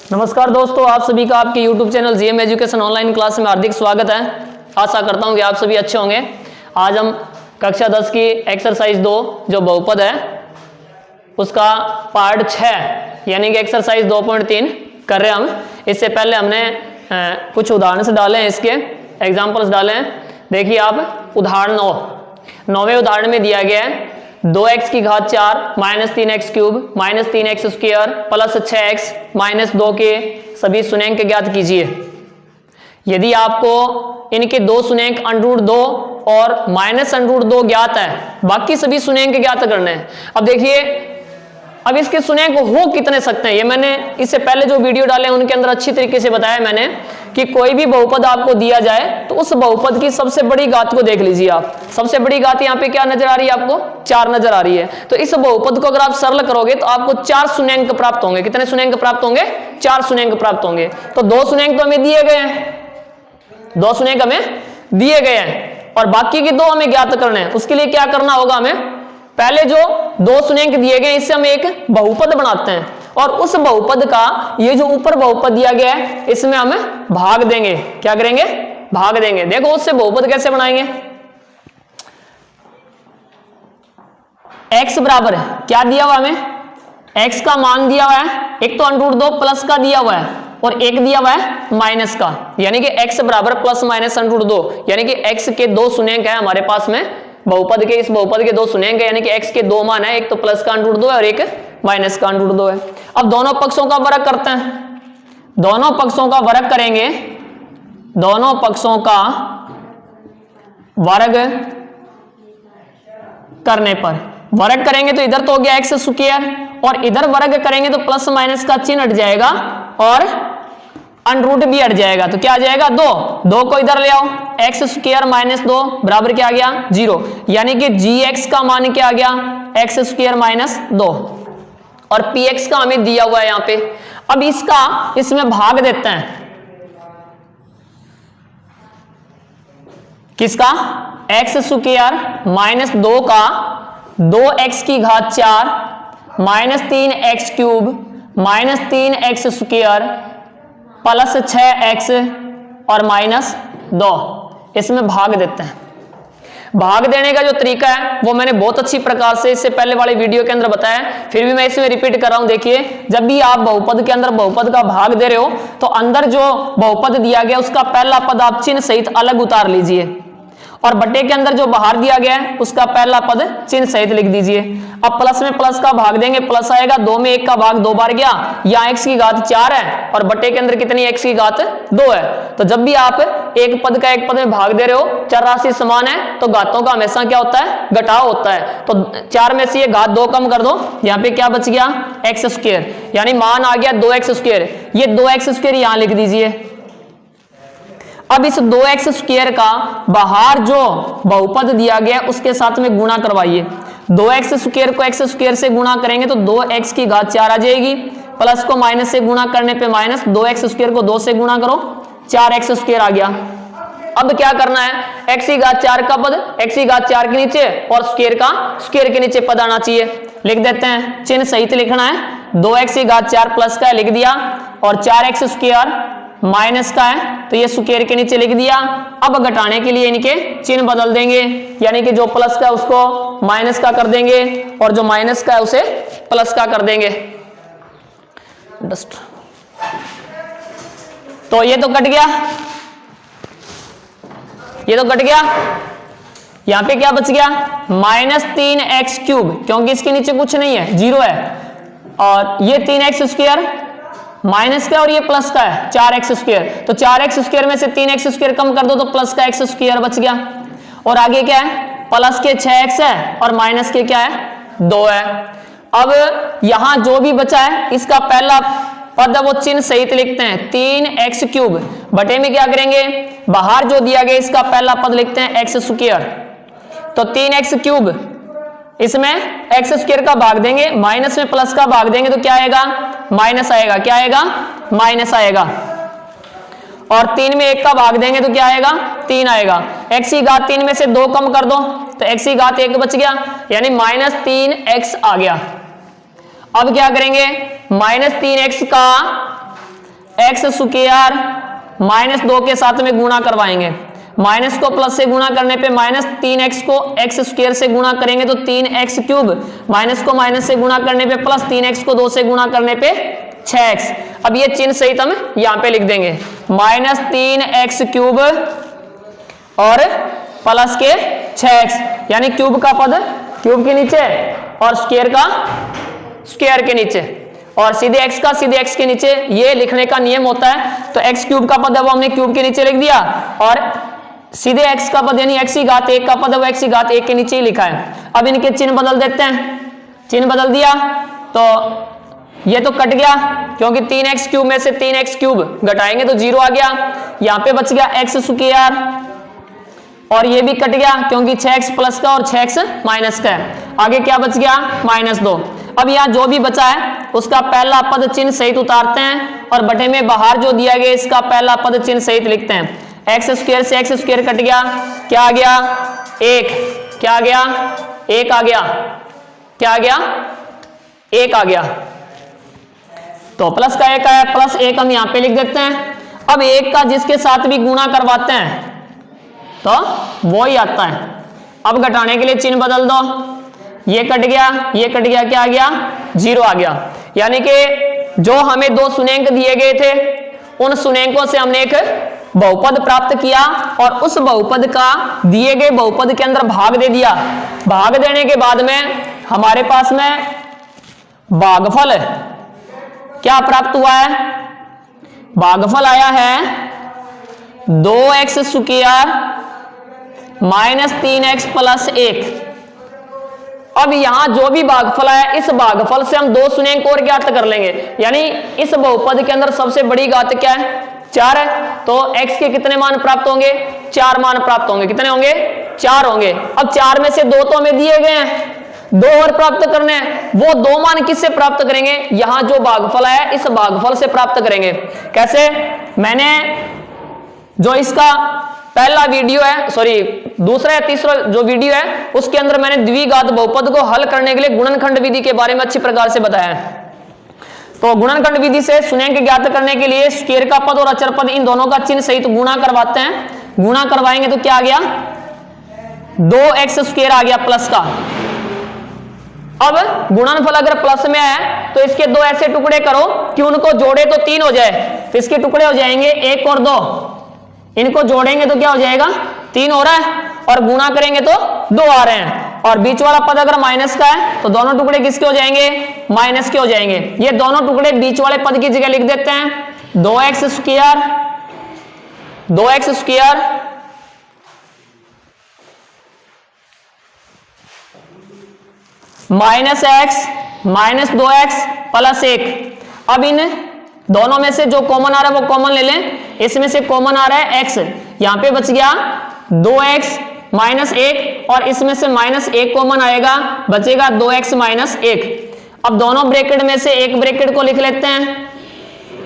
नमस्कार दोस्तों, आप सभी का आपके YouTube channel GM education online class में हार्दिक स्वागत है। आशा करता हूं कि आप सभी अच्छे होंगे। आज हम कक्षा 10 की एक्सरसाइज 2 जो बहुपद है उसका पार्ट 6 यानी कि एक्सरसाइज 2.3 कर रहे हैं हम। इससे पहले हमने कुछ उदाहरण से डाले हैं, इसके एग्जाम्पल्स डाले हैं। देखिए आप उदाहरण 9वें उदाहरण में दिया गया है 2x की घात 4 minus 3x cube minus 3x square plus 6x minus 2 के सभी शून्यंक ज्ञात कीजिए। यदि आपको इनके दो शून्यंक √2 और माइनस √2 ज्ञात है, बाकी सभी शून्यंक ज्ञात करने हैं। अब देखिए, अब इसके शून्यंक हो कितने सकते हैं, ये मैंने इससे पहले जो वीडियो डाले उनके अंदर अच्छी तरीके से बताया मैंने कि कोई भी बहुपद आपको दिया जाए तो उस बहुपद की सबसे बड़ी घात को देख लीजिए आप। सबसे बड़ी घात यहाँ पे क्या नजर आ रही है आपको? 4 नजर आ रही है। तो इस बहुपद को अगर आप सरल करोगे तो आपको 4 शून्यंक प्राप्त होंगे। कितने शून्यंक प्राप्त होंगे? 4 शून्यंक प्राप्त होंगे। तो 2 शून्यंक तो हमें दिए गए हैं, 2 शून्यंक हमें दिए गए हैं और बाकी के 2 हमें ज्ञात करने हैं। उसके लिए क्या करना होगा हमें? पहले जो 2 शून्यंक दिए गए इससे हम एक बहुपद बनाते हैं और उस बहुपद का ये जो ऊपर बहुपद दिया गया है इसमें हम भाग देंगे। क्या करेंगे? भाग देंगे। देखो उससे बहुपद कैसे बनाएंगे। x बराबर है, क्या दिया हुआ हमें? x का मान दिया हुआ है, एक तो √2 प्लस का दिया हुआ है और एक दिया हुआ है माइनस का, यानी कि x बराबर प्लस माइनस √2, यानी कि x के 2 शून्यंक है हमारे पास में बहुपद के। इस बहुपद के 2 शून्यंक है, यानी कि x के 2 मान है, एक तो प्लस का √2 है और एक माइनस का √2 है। अब दोनों पक्षों का वर्ग करते हैं। दोनों पक्षों का वर्ग करेंगे, दोनों पक्षों का वर्ग करने पर वर्ग करेंगे तो इधर तो हो गया x स्क्वायर और इधर वर्ग करेंगे तो प्लस माइनस का चिन्ह हट जाएगा और √ भी हट जाएगा। तो क्या आ जाएगा? 2 को इधर ले आओ, x स्क्वायर माइनस 2 बराबर क्या आ गया? 0, यानी कि gx का मान क्या आ गया? x स्क्वायर माइनस 2 और px का हमें दिया हुआ है यहां पे। अब इसका इसमें भाग देते हैं। किसका? x स्क्वायर माइनस 2 का 2x की घात 4 minus 3x cube minus 3x square plus 6x और माइनस 2, इसमें भाग देते हैं। भाग देने का जो तरीका है वो मैंने बहुत अच्छी प्रकार से इससे पहले वाले वीडियो के अंदर बताया, फिर भी मैं इसमें रिपीट कर रहा हूं। देखिए, जब भी आप बहुपद के अंदर बहुपद का भाग दे रहे हो तो अंदर जो बहुपद दिया गया उसका पहला पद आप चिन्ह सहित अलग उतार लीजिए और बटे के अंदर जो बाहर दिया गया है उसका पहला पद चिन्ह सहित लिख दीजिए। अब प्लस में प्लस का भाग देंगे, प्लस आएगा, 2 में 1 का भाग 2 बार गया, यहाँ x की घात 4 है और बटे के अंदर कितनी x की घात 2 है। तो जब भी आप एक पद का एक पद में भाग दे रहे हो, चर राशि समान है तो घातों का हमेशा क्या होता है? घटाव होता है। तो 4 में से ये घात 2 कम कर दो, यहाँ पे क्या बच गया? x स्क्वायर, यानी मान आ गया 2x स्क्वायर। ये 2x स्क्वायर यहाँ लिख दीजिए। अब इस 2x स्क्वायर का बाहर जो बहुपद दिया गया उसके साथ में गुणा करवाइए। 2x स्क्वायर को x स्क्वायर से गुणा करेंगे तो 2x की घात 4 आ जाएगी, प्लस को माइनस से गुणा करने पे माइनस, 2x स्क्वायर को 2 से गुणा करो, 4x स्क्वायर आ गया। अब क्या करना है? x की घात 4 का पद x की घात 4 के नीचे और स्क्वायर का स्क्वायर के नीचे पद आना चाहिए। लिख देते हैं, चिन्ह सहित लिखना है। 2x की घात 4 प्लस का है, लिख दिया, और 4x स्क्वायर माइनस का है तो ये स्क्वायर के नीचे लिख दिया। अब घटाने के लिए इनके चिन्ह बदल देंगे, यानी कि जो प्लस का है उसको माइनस का कर देंगे और जो माइनस का है उसे प्लस का कर देंगे। तो ये तो कट गया, ये तो कट गया। यहां पे क्या बच गया? माइनस 3x क्यूब, क्योंकि इसके नीचे कुछ नहीं है, 0 है, और ये 3x स्क्वायर माइनस का और ये प्लस का है 4x स्क्वायर। तो 4x स्क्वायर में से 3x स्क्वायर कम कर दो तो प्लस का x स्क्वायर बच गया। और आगे क्या है? प्लस के 6x है और माइनस के क्या है? 2 है। अब यहां जो भी बचा है इसका पहला पद वो चिन्ह सहित लिखते हैं, 3x क्यूब बटे में क्या करेंगे? बाहर जो दिया गया इसका पहला पद लिखते हैं x स्क्वायर। तो 3x क्यूब, इसमें x स्क्वायर का भाग देंगे, माइनस में प्लस का भाग देंगे तो क्या आएगा? माइनस आएगा। क्या आएगा? माइनस आएगा। और 3 में 1 का भाग देंगे तो क्या आएगा? 3 आएगा। x की घात 3 में से 2 कम कर दो तो x की घात 1 बच गया, यानी माइनस 3x आ गया। अब क्या करेंगे? -3x का एक्स स्क्वायर माइनस 2 के साथ में गुणा करवाएंगे। माइनस को प्लस से गुणा करने पे माइनस 3x को एक्स स्क्वायर से गुणा करेंगे तो 3x क्यूब, माइनस को माइनस से गुणा करने पे प्लस 3x को 2 से गुणा करने पे 6x। अब ये चिन्ह सहित हम यहां पे लिख देंगे माइनस 3x क्यूब और प्लस के 6x, यानी क्यूब का पद क्यूब के नीचे और स्क्वायर का स्क्वायर के नीचे और सीधे x का सीधे x के नीचे। ये लिखने का नियम होता है। तो x क्यूब का पद है वो हमने क्यूब के नीचे लिख दिया और सीधे x का पद यानी x की घात 1 का पद है वो x की घात 1 के नीचे ही लिखा है। अब इनके चिन्ह बदल देते हैं, चिन्ह बदल दिया तो ये तो कट गया क्योंकि 3x क्यूब में से 3x क्यूब घटाएंगे तो 0 आ गया। यहाँ पे बच गया x स्क्वायर और ये भी कट गया क्योंकि 6x प्लस का और 6x माइनस का है। आगे क्या बच गया -2। अब यहाँ जो भी बचा है उसका पहला पद चिन्ह सहित उतारते हैं और बटे में बाहर जो दिया गया इसका पहला पद चिन्ह सहित लिखते हैं। एक्स स्क्वायर से एक्स स्क्वायर कट गया, क्या आ गया 1, क्या आ गया 1 आ गया, क्या आ गया 1 आ गया। तो प्लस का 1 आया, प्लस 1 हम यहाँ पे लिख देते हैं। अब 1 का जिसके साथ भी गुणा करवाते हैं तो वो ही आता है। अब घटाने के लिए चिन्ह बदल दो, ये कट गया, ये कट गया, क्या आ गया 0 आ गया। यानी कि जो हमें 2 शून्यंक दिए गए थे उन शून्यंकों से हमने एक बहुपद प्राप्त किया और उस बहुपद का दिए गए बहुपद के अंदर भाग दे दिया। भाग देने के बाद में हमारे पास में भागफल क्या प्राप्त हुआ है, भागफल आया है 2x square minus 3x plus 1। अब यहां जो भी भागफल आया इस भागफल से हम 2 शून्यंक और ज्ञात कर लेंगे। यानी इस बहुपद के अंदर सबसे बड़ी घात क्या है 4 है, तो x के कितने मान प्राप्त होंगे 4 मान प्राप्त होंगे। कितने होंगे 4 होंगे। अब 4 में से 2 तो हमें दिए गए हैं, 2 और प्राप्त करने हैं। वो 2 मान किससे प्राप्त करेंगे, यहां जो भागफल आया इस भागफल से प्राप्त करेंगे। कैसे, मैंने जो इसका पहला वीडियो है, सॉरी दूसरा या तीसरा जो वीडियो है उसके अंदर मैंने द्विघात बहुपद को हल करने के लिए गुणनखंड विधि के बारे में अच्छी प्रकार से बताया है। तो गुणनखंड विधि से शून्यंक ज्ञात करने के लिए स्क्वायर का पद और अचर पद इन दोनों का चिन्ह सहित गुणा करवाते हैं। गुणा करवाएंगे तो क्या आ गया 2x स्क्वायर आ गया प्लस का। अब गुणनफल अगर प्लस में है तो इसके 2 ऐसे टुकड़े करो कि उनको जोड़े तो 3 हो जाए, तो इसके टुकड़े हो जाएंगे 1 और 2। इनको जोड़ेंगे तो क्या हो जाएगा 3 हो रहा है और गुणा करेंगे तो 2 आ रहे हैं। और बीच वाला पद अगर माइनस का है तो दोनों टुकड़े किसके हो जाएंगे माइनस के हो जाएंगे। ये दोनों टुकड़े बीच वाले पद की जगह लिख देते हैं 2x square minus x minus 2x plus 1। अब इन दोनों में से जो कॉमन आ रहा है वो कॉमन ले लें। इसमें से कॉमन आ रहा है x, यहां पे बच गया 2x माइनस 1 और इसमें से माइनस 1 कॉमन आएगा, बचेगा 2x माइनस 1। अब दोनों ब्रैकेट में से एक ब्रैकेट को लिख लेते हैं,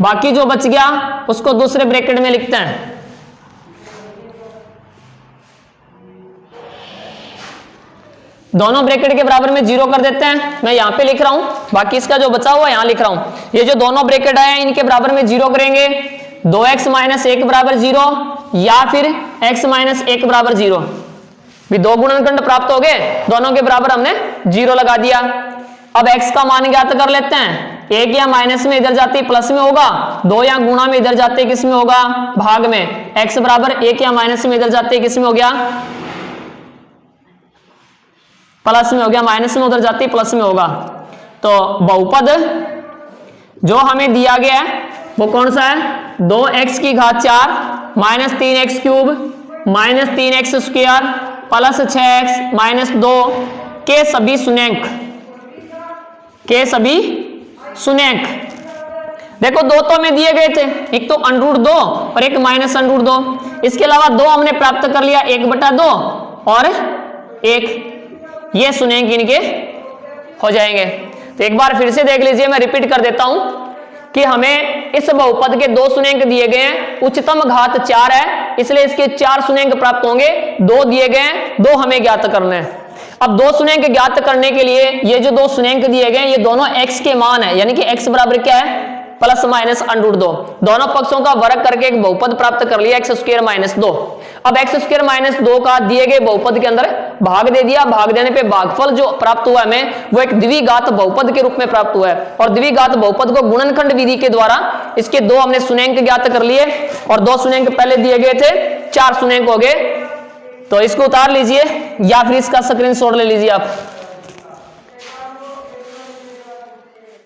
बाकी जो बच गया उसको दूसरे ब्रैकेट में लिखते हैं। दोनों ब्रैकेट के बराबर में 0 कर देते हैं। मैं यहां पे लिख रहा हूं, बाकी इसका जो बचा हुआ यहां लिख रहा हूं। ये जो दोनों ब्रैकेट आए हैं इनके बराबर में 0 करेंगे। 2x माइनस 1 बराबर 0 या फिर x माइनस 1 बराबर 0। भी 2 गुणनखंड प्राप्त हो गए, दोनों के बराबर हमने 0 लगा दिया। अब x का मान ज्ञात कर लेते हैं। 1 या माइनस में इधर जाते प्लस में होगा, 2 या गुणा में इधर जाते किस में होगा भाग में। x बराबर 1 या माइनस में इधर जाते किस में हो गया प्लस में हो गया, माइनस में उधर जाती प्लस में होगा। तो बहुपद जो हमें दिया गया है वो कौन सा है 2x की घात 4 minus 3x cube minus 3x square plus 6x minus 2 के सभी शून्यंक, के सभी शून्यंक। देखो 2 तो हमें दिए गए थे, एक तो √2 और एक माइनस √2। इसके अलावा 2 हमने प्राप्त कर लिया 1/2 और 1। ये शून्यंक इनके हो जाएंगे। तो एक बार फिर से देख लीजिए, मैं रिपीट कर देता हूं कि हमें इस बहुपद के 2 शून्यंक दिए गए हैं, उच्चतम घात 4 है इसलिए इसके 4 शून्यंक प्राप्त होंगे। 2 दिए गए हैं, 2 हमें ज्ञात करने हैं। अब 2 शून्यंक ज्ञात करने के लिए ये जो 2 शून्यंक दिए गए हैं ये दोनों x के मान है, यानी कि x बराबर क्या है प्लस माइनस अंडर 2। दोनों पक्षों का वर्ग करके एक बहुपद प्राप्त कर लिया, एक्स स्क्वायर माइनस 2। अब एक्स स्क्वायर माइनस 2 का दिए गए बहुपद के अंदर भाग दे दिया, भाग देने पे भागफल जो प्राप्त हुआ हमें वो एक द्विघात बहुपद के रूप में प्राप्त हुआ है, और द्विघात बहुपद को गुणनखंड विधि के द्वारा इसके दो हमने शून्यंक ज्ञात कर लिए, और दो शून्यंक पहले दिए गए थे, 4 शून्यंक हो गए। तो इसको उतार लीजिए या फिर इसका स्क्रीनशॉट ले लीजिए आप।